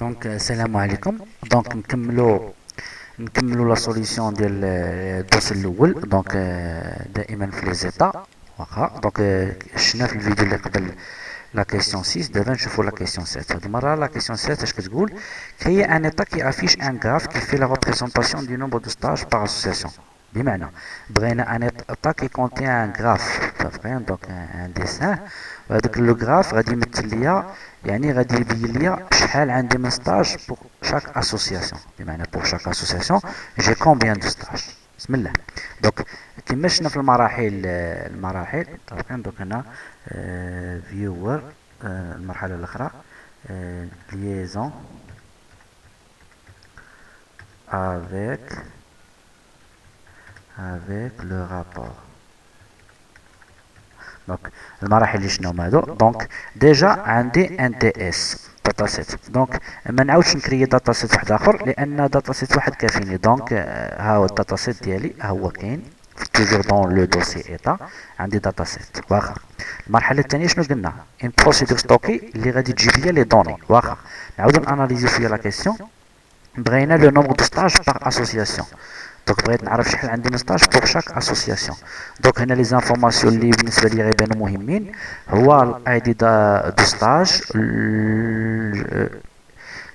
دونك السلام عليكم. دونك نكملوا لا سوليسيون ديال الدرس الاول. دونك دائما في لي زيتا واخا. دونك شفنا في الفيديو اللي قبل لا كيسيون 6. دابا نشوفوا لا كيسيون 7. هاد المره لا كيسيون 7 اش كتقول؟ كريي ان ايتا كي افيش ان غراف كي في لا ريبريزونطاسيون دو نومبر دو ستاج باغ اسوسياسيون. بمعنى بغينا ان ايتا كي كونتي ان غراف، فاهم؟ دونك ان ديسان، وهذاك لو غراف غادي يمثل ليا، يعني غادي يبين ليا شحال عندي من ستاج بور شاك اسوسياسيون. بمعنى بور شاك اسوسياسيون جي كومبيان دو ستاج. بسم الله. دونك كما شفنا في المراحل طبعا. دونك هنا فيور، المرحله الاخرى liaison avec le rapport. دونك المراحل اللي شنو هادو؟ دونك ديجا عندي ان تي اس داتا سيت. دونك ما نعاودش نكري داتا سيت واحد اخر، لان داتا سيت واحد كافيني. دونك ها هو الداتا سيت ديالي، ها هو كاين توجور دون لو دوسي ايتا. عندي داتا سيت واخا. المرحله الثانيه شنو قلنا؟ ان بروسيدور ستوكي اللي غادي تجيب لي لي دوني واخا. نعاودو ناناليزيو فيها لا كيسيون. بغينا لو نومبر دو ستاج باغ اسوسياسيون. دونك بغيت نعرف شحال عندي من ستاج بوغ شاك اسوسياسيون. دونك هنا لي زانفورماسيون اللي بالنسبه لي غيبانو مهمين هو الاي دي دو ستاج،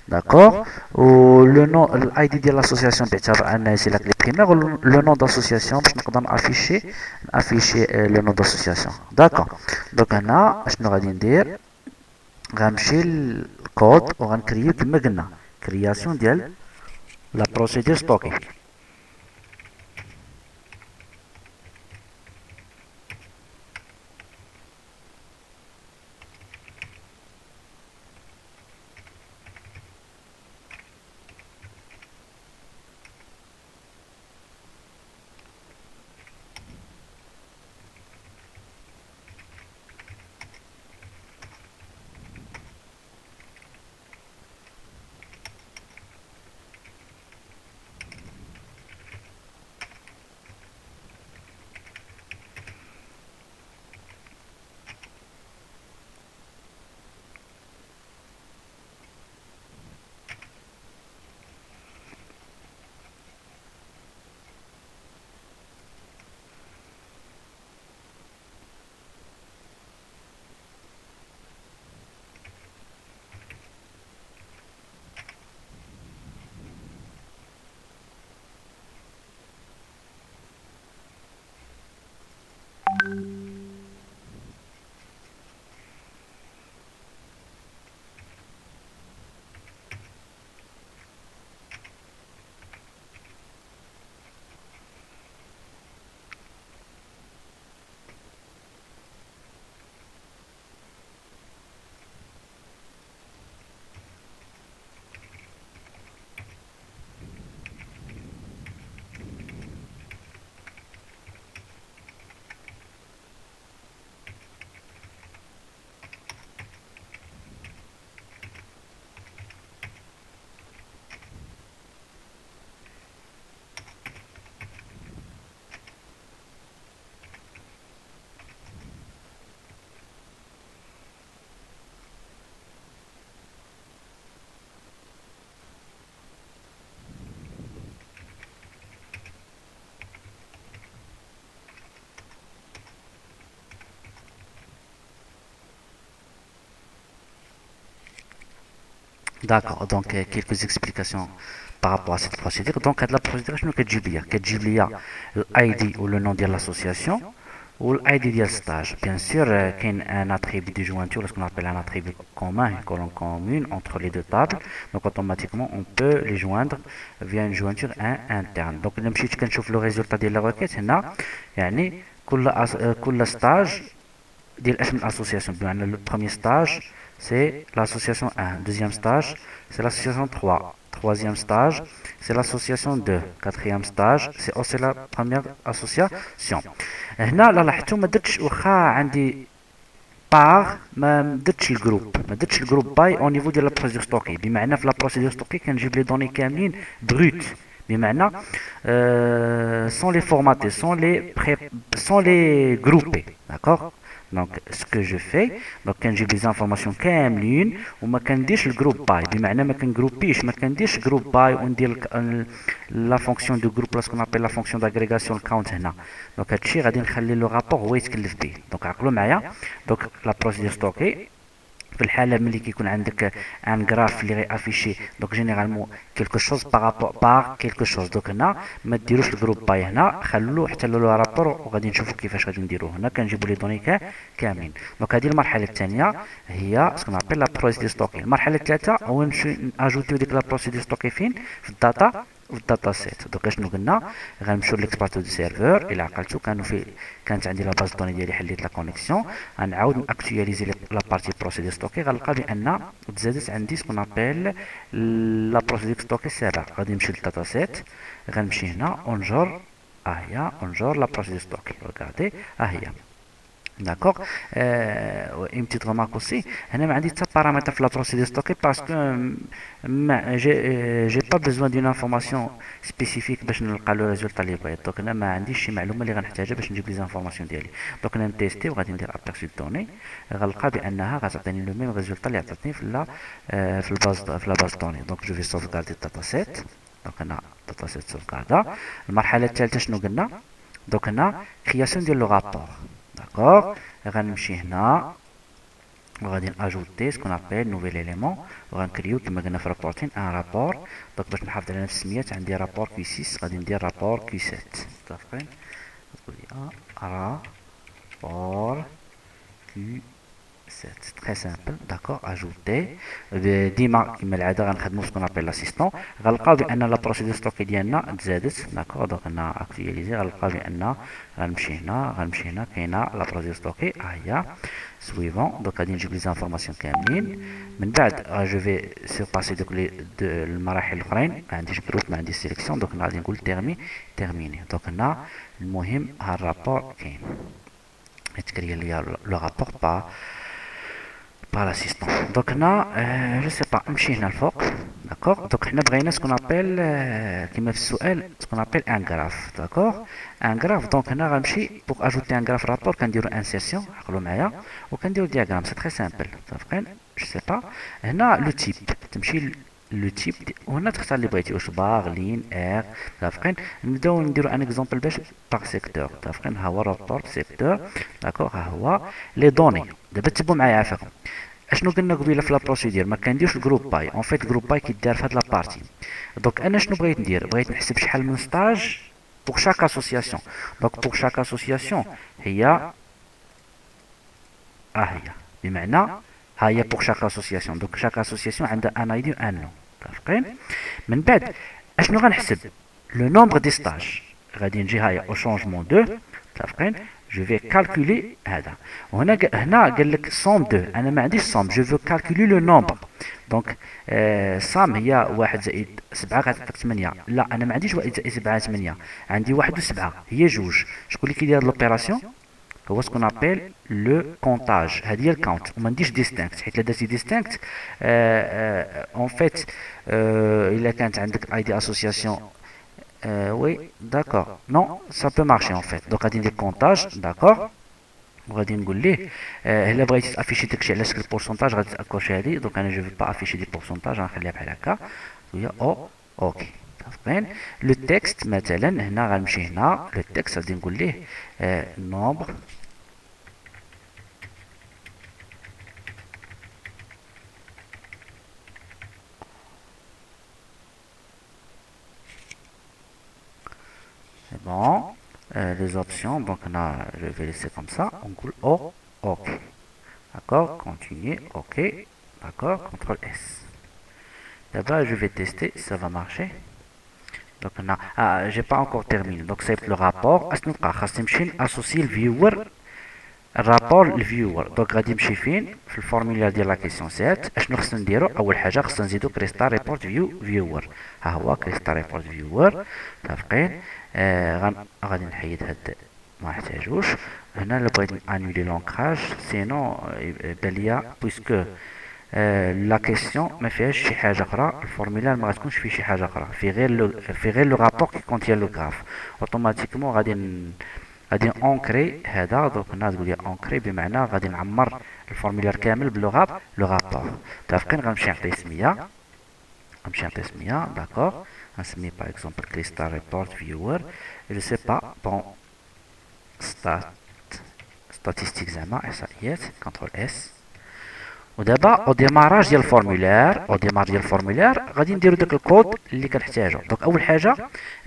داكوغ، و لو نو الاي دي ديال لاسوسياسيون باعتبار انها سي لا كلي بريمير، لو نو داسوسياسيون باش نقدر نافيشي لو نو داسوسياسيون. داكوغ. دونك هنا اشنو غادي ندير؟ غنمشي للكود وغنكريو كما قلنا كرياسيون ديال لا بروسيدور ستوكي. D'accord, donc quelques explications par rapport à cette procédure. Donc, la procédure, je كتجيب ليا الاي ou le nom de l'association ou l'ID ديال stage. Bien sûr, كاين un attribut de jointure, ce qu'on appelle un attribut commun, une colonne commune entre les deux tables. Donc, automatiquement, on peut les joindre via une jointure interne. Donc, لما مشيت كنشوف le résultat ديال la requête هنا، يعني كل stage ديال اسم الاسوسياسيون. بمعنى le premier stage c'est l'association 1, deuxième stage c'est l'association 3, troisième stage c'est l'association 2, quatrième stage c'est aussi la première association. هنا لاحظتوا ما درتش، واخا عندي بار ما درتش الجروب باي او نيفو ديال لا بروسيدور ستوكي. بمعنى في لا بروسيدور ستوكي كنجيب لي دوني كاملين بروت، بمعنى سون لي فورماتي، سون لي جروبي. داكوغ. Donc ce que je fais, donc كنجيب les informations كاملين وما كنديرش الجروب باي، بمعنى ما كنجروبيش، ما كنديرش جروب باي وندير لا فونكسيون دو جروب لا سكون ابل لا فونكسيون داغريغاسيون الكاونت هنا. دونك هادشي غادي نخلي لو رابور هو يتكلف به. دونك عقلوا معايا، دونك لا بروسيدور ستوكي في الحاله ملي كيكون عندك ان غراف اللي غيافيشي دونك جينيرالمون كيلكو شوز بارابور بار كيلكو شوز. دونك هنا ما ديروش الجروب باي، هنا خلوه حتى لو رابور وغادي نشوفوا كيفاش غادي نديروه. هنا كنجيبوا لي دوني كاملين. دونك هذه المرحله الثانيه هي سكون ابل لا بروسيدور ستوكي. المرحله الثالثه هو ناجوتيو ديك لا بروسيدور ستوكي فين؟ في الداتا وفي الداتا سيت. دونك شنو قلنا؟ غنمشيو ليكسبلاتو دو سيرفور. الى عقلتو كانت عندي لا باز دوني ديالي حليت لا كونيكسيون، غنعاود ناكتواليزي لا بارتي بروسيدور ستوكي، غنلقى بان تزادت عندي سكون ابل لا بروسيدور ستوكي السابع. غادي نمشي للداتا سيت، غنمشي هنا اونجور، هي اونجور لا بروسيدور ستوكي. ريغاردي هي داكوغ. اون بتيت ريمارك اوسي، هنا ما عندي حتى بارامتر في لا بروسيدور ستوكي باسكو ما جي با بيزوان دون انفورماسيون سبيسيفيك باش نلقى لو ريزولتا اللي بغيت. دونك انا ما عنديش شي معلومه اللي غنحتاجها باش نجيب لي زانفورماسيون ديالي. دونك انا نتيستي وغادي ندير ابيرسو دوني، غنلقى بانها غتعطيني لو ميم ريزولتا اللي عطاتني في لا باز دوني. دونك جو في سوفغاردي الداتا سيت. دونك هنا داتا سيت سوفغاردا. المرحله الثالثه شنو قلنا؟ دونك هنا كرياسيون ديال لو رابور. داكوغ، غنمشي هنا وغادي ناجوتي سكون ابل نوفيل اليمون وغنكريو كما قلنا في رابورتين ان رابور. دونك باش نحافظ على نفس السميات عندي رابور كي 6 غادي ندير رابور كي 7. متفقين؟ تقولي رابور كي 7 تري سامبل. داكوغ اجوتي. ديما كما العاده غنخدمو سكون ابل لاسيستون. غنلقاو بان لا بروسيدور ستوكي ديالنا تزادت. داكوغ، دونك هنا اكتواليزي غنلقاو بان غنمشي هنا كاينه لا بروسيدور ستوكي هي سويفون. دونك غادي نجيب لي زانفورماسيون كاملين. من بعد جو في سيرباسي دوك المراحل الاخرين. ما عنديش جروب، ما عنديش سيليكسيون. دونك غادي نقول تيرميني. دونك هنا المهم ها الرابور كاين، يتكري لي لو رابور با لاسيستون. دونك هنا جو سي با نمشي هنا الفوق. داكوغ، دونك حنا بغينا سكون ابل كيما في السؤال سكون ابل ان غراف. داكوغ، ان غراف. دونك هنا غنمشي بوغ اجوتي ان غراف رابور كنديرو انسيرسيون، عقلوا معايا، وكنديرو دياغرام. سي تري سامبل. متفقين؟ جو سي با. هنا لو تيب تمشي لو تيب وهنا تختار اللي بغيتي، واش باغ لين ار. متفقين؟ نبداو نديرو ان اكزومبل باش باغ سيكتور. متفقين؟ ها هو رابور سيكتور. داكوغ، ها هو لي دوني. دابا تبعوا معايا عافاكم. اشنو قلنا قبيله في لا بروسيدير؟ ما كنديرش الجروب باي. اون فيت الجروب باي كيدار في هاد لا بارتي. دونك انا شنو بغيت ندير؟ بغيت نحسب شحال من ستاج بوغ شاك اسوسياسيون. دونك بوغ شاك اسوسياسيون هي هي، بمعنى ها هي بوغ شاك اسوسياسيون. دونك شاك اسوسياسيون عندها ان ايدي وان نو. متفقين؟ من بعد اشنو غنحسب؟ لو نومبر دي ستاج. غادي نجي هايا او شونجمون دو. متفقين؟ جو في كالكولي هذا. وهنا هنا قال لك سوم دو، انا ما عنديش سوم، جو فو كالكولي لو نومبر. دونك سام هي 1 زائد 7 غتعطيك 8. لا، انا ما عنديش 1 زائد 7 8، عندي 1 و 7 هي جوج. شكون اللي كيدير لوبيراسيون؟ هو سكون ابل لو كونتاج. هذه هي الكاونت وما نديرش ديستينكت، حيت لا درتي ديستينكت اون فيت الا كانت عندك اي دي اسوسياسيون. Oui, d'accord. Non, ça peut marcher en fait. Donc, غادي ندير كونتاج. d'accord. وغادي نقول ليه الا بغيتي تافيشي داكشي على شكل بورسونتاج غادي تاكوشي هادي. دونك انا جو في با افيشي دي بورسونتاج، غنخليها بحال هكا وهي اوكي. متفقين؟ لو تكست مثلا هنا غنمشي هنا لو تكست غادي نقول ليه نومبر c'est bon. Les options, donc là, je vais laisser comme ça. On coule OK. D'accord, continuer, OK. D'accord, CTRL S. D'abord, je vais tester si ça va marcher. Donc là, j'ai pas encore terminé. Donc c'est le rapport. Associer le viewer. الرابور الفيور. دونك غادي نمشي فين؟ في الفورمولير ديال لا كيسيون 7. اشنو خصنا نديرو؟ اول حاجه خصنا نزيدو كريستا ريبورت فيور. ها هو كريستا ريبورت فيور. متفقين؟ غادي نحيد هاد ما نحتاجوش. هنا الا بغيت انولي لونكراج سينو يبان ليا بويسكو لا كيسيون ما فيهاش شي حاجه اخرى، الفورمولير ما غتكونش فيه شي حاجه اخرى، في غير لو رابور كي كونتيان لو غراف. اوتوماتيكمون غادي اونكري هذا. دونك هنا تقول لي اونكري بمعنى غادي نعمر الفورمولير كامل لو رابور. متفقين؟ غنمشي نعطي سميه داكوغ. غنسميه باغ اكزومبل كريستال ريبورت فيور جو سي با بون ستاتيستيك زعما احصائيات كونترول اس. ودابا او ديماراج ديال الفورمولير غادي نديرو داك الكود اللي كنحتاجو. دونك اول حاجه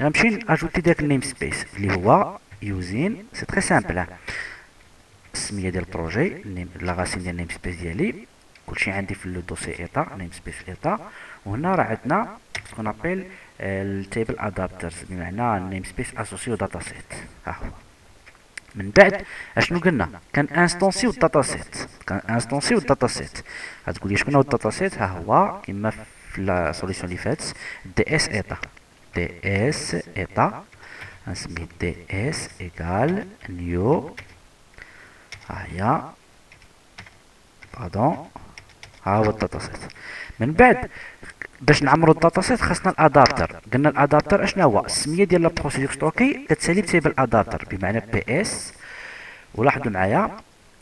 غنمشي ناجوتي داك النيم سبيس اللي هو يوزين. سي تري سامبل، السميه ديال البروجي، لا غاسين ديال النيم سبيس ديالي، كلشي عندي في لو دوسي ايتا نيم سبيس ايتا. وهنا راه عندنا سكون ابيل التيبل ادابترز بمعنى النيم سبيس اسوسيو داتا سيت. ها هو. من بعد اشنو قلنا؟ كان انستونسيو الداتا سيت. غتقول لي شكون هو الداتا سيت؟ ها هو كما في لا سوليسيون اللي فاتت دي اس ايتا. غنسميه دي اس ايكال نيو. ها هي باردون، ها هو الداتا سيت. من بعد باش نعمرو الداتا سيت خاصنا الادابتر. قلنا الادابتر اشنا هو؟ السميه ديال لا بروسيدور ستوكي كتسالي بتيبل ادابتر بمعنى بي اس. ولاحظوا معايا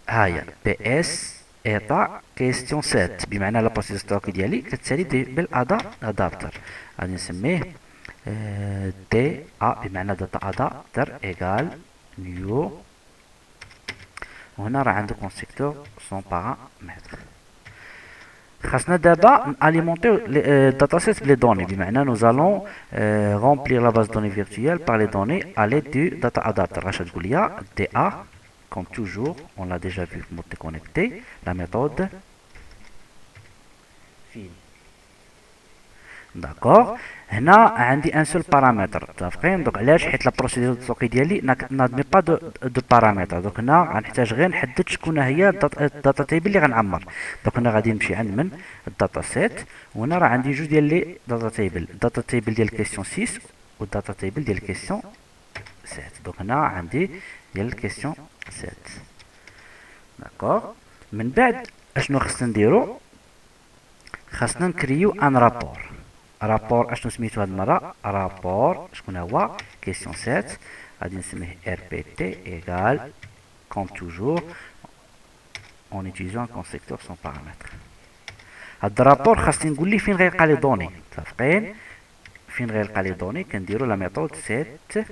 ها هي بي اس ايتا كيستيون سيت بمعنى لا بروسيدور ستوكي ديالي كتسالي بالادابتر. غادي نسميه دي ا بمعنى داتا ادابتر ايكال نيو. وهنا راه عندو كونستركتور سون بارامتر. خاصنا دابا alimenter dataset بلي دوني بمعنى nous allons remplir la base de données virtuelle par les données à l'aide du data adapter. اش تقول لي DA comme toujours on l'a déjà vu في mode connecté la méthode fill. داكوغ. هنا عندي ان سول بارامتر. متفقين؟ دونك علاش؟ حيت لا بروسيدور التسويقي ديالي نادمي با دو بارامتر. دونك هنا غنحتاج غير نحدد شكون هي الداتا تيبل اللي غنعمر. دونك هنا غادي نمشي عند من الداتا سيت. وهنا راه عندي جوج ديال لي داتا تيبل، الداتا تيبل ديال كيسيون 6 والداتا تيبل ديال كيسيون 7. دونك هنا عندي ديال كيسيون 7. داكوغ. من بعد اشنو خصنا نديرو؟ خاصنا نكريو ان رابور. اشنو سميتو هاد المره؟ رابور شكون هو؟ كيسيون 7. غادي نسميه ار بي تي ايكال كوم توجور اون utilisant un constructeur sans paramètre. هاد الرابور خاصني نقول ليه فين غيلقى لي دوني. متفقين؟ فين غيلقى لي دوني؟ كنديرو لا ميثود سيت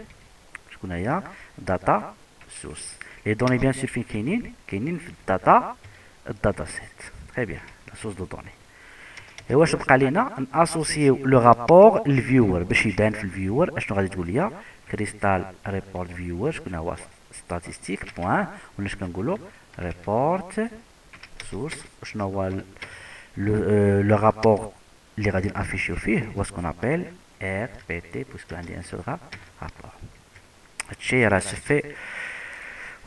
شكون هي؟ داتا سورس. لي دوني بيان سور فين كاينين في الداتا سيت. تري بيان، لا سورس دو دوني. اي واش بقى لينا؟ ناسوسيو لو رابور للفيور باش يبان في الفيور. اشنو غادي تقول لي؟ كريستال ريبورت فيور شكون هو؟ ستاتيستيك بوين ولا اش كنقولو؟ ريبورت سورس. شنو هو لو رابور اللي غادي نافيشيو فيه؟ هو سكون ابيل ار بي تي بويسكو عندي ان سول رابور. هادشي راه سفي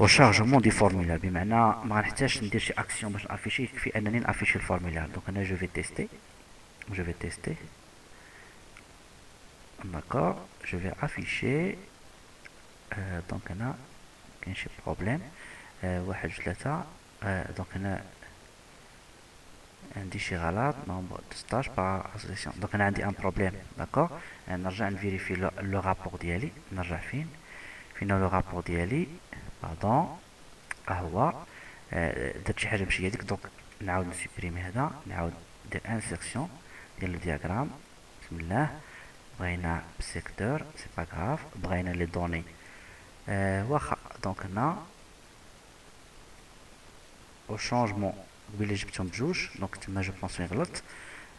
au chargement du formulaire بمعنى ما غنحتاجش ندير شي اكسيون باش نافيشي، يكفي انني نافيشي الفورمulaire. دونك انا جو في تيستي d'accord je vais afficher دونك هنا كاين شي بروبليم 1 2 3 دونك هنا عندي شي غلط نومبر دو ستاج باغ اسوسياسيون. دونك انا عندي ان بروبليم داكوغ. نرجع نفيريفي لو رابور ديالي. نرجع فين لو رابور ديالي باردون. هو درت شي حاجه ماشي هذيك. دونك نعاود نسوبريمي هذا، نعاود ندير انسيرسيون ديال الدياغرام. بسم الله. بغينا بسيكتور سي با غاف، بغينا لي دوني واخا. دونك هنا او شونجمون قبيله جبتهم بجوج. دونك تما جو بونس غلط.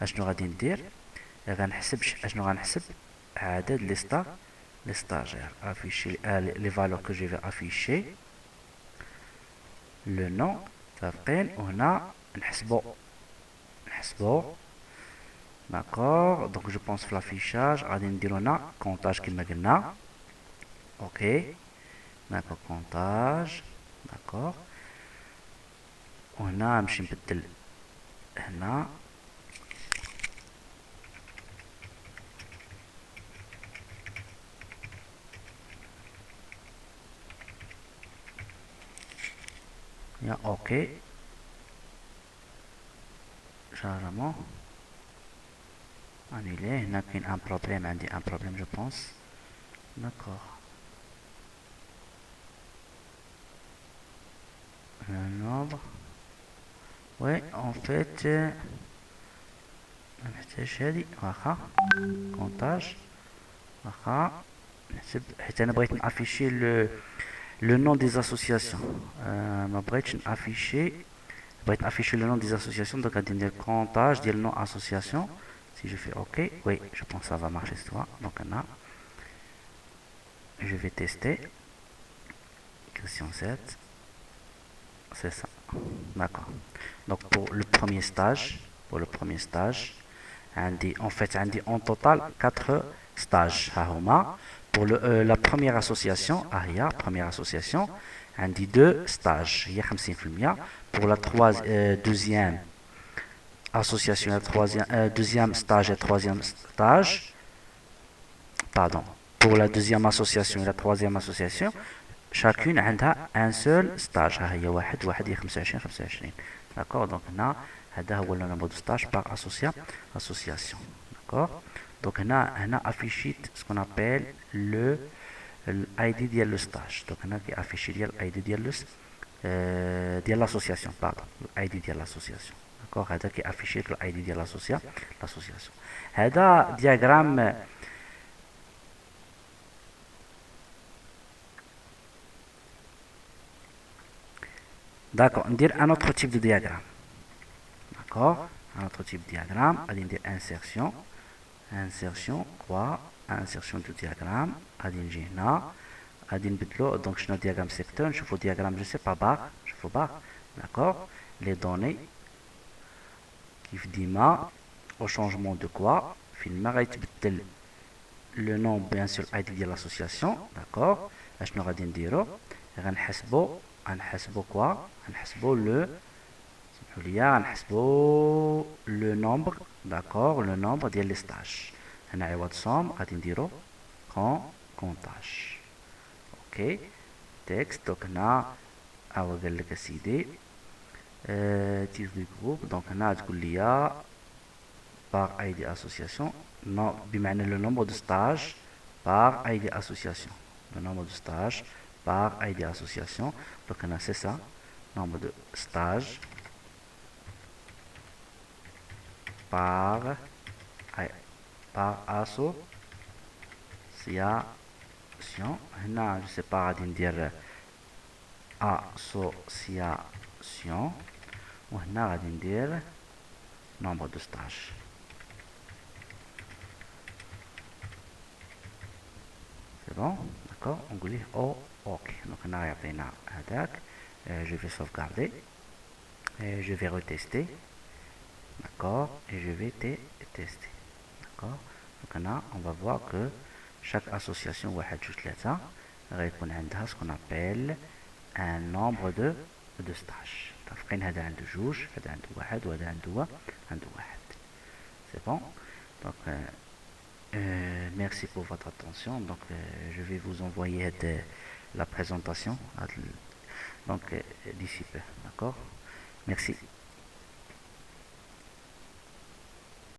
اشنو غادي ندير؟ اشنو غنحسب؟ عدد لي ستاجير. افيشي لي فالور كو جو في افيشي لو نو. متفقين؟ وهنا نحسبو داكوغ. دونك جو بونس في لافيشاج غادي نديرو هنا كونطاج كما قلنا. اوكي داكوغ كونطاج داكوغ. وهنا نمشي نبدل هنا يا اوكي شارمون انيلي. هنا كاين ان بروبليم، عندي ان بروبليم جو بونس. داكوغ le nombre. Oui, en fait, voilà, comptage, voilà. Je vais afficher le nom des associations. Je vais afficher le nom des associations, donc on dire comptage, dire le nom association. Si je fais OK, oui, je pense que ça va marcher cette fois. Donc là, je vais tester. Question 7, c'est ça. D'accord. Donc pour le premier stage, en fait, on dit en total 4 stages. Pour la première association, première association, on dit 2 stages. Il y a 50%. Pour la deuxième association, deuxième stage et troisième stage, pardon, pour la deuxième association et la troisième association, chacune a un seul stage. Il y a 25. D'accord. Donc là, هذا هو le nombre de stages par association. D'accord. Donc on a affiché ce qu'on appelle le l'ID ديال le stage. Donc on a affiché l'ID ديال l'association, pardon, l'ID ديال l'association. D'accord. هذا qui affiché l'ID ديال l'association. هذا diagramme. D'accord, on dit un autre type de diagramme. D'accord, un autre type de diagramme, on dit insertion. Insertion, quoi? Insertion du diagramme, on dit là. Donc je suis diagramme secteur, je fais diagramme, je sais pas, barre, je fais barre. D'accord, les données qui dima au changement de quoi? Finalement, le nom, bien sûr, ID de l'association. D'accord, je vais dire, غنحسبوا quoi? غنحسبوا le nombre, d'accord, le nombre ديال les stages. هنا عوض somme غادي نديرو comptage. OK, texte. Donc هنا هو قال لك اسيدي titre du groupe. Donc هنا تقول لي par ID association. Non, بمعنى le nombre de stages par ID association. Le nombre de stages par ID association. Donc هنا c'est ça, nombre de stages par association. هنا je sais pas غادي ندير association وهنا غادي ندير nombre de stages. C'est bon, d'accord. On dit OK. Donc on a يعطينا هذاك. Je vais sauvegarder et je vais retester. D'accord, et je vais tester. D'accord. Donc là, on va voir que chaque association va avoir ce qu'on appelle un nombre de stages. C'est bon. Donc merci pour votre attention. Donc je vais vous envoyer la présentation donc d'ici peu. D'accord. Merci.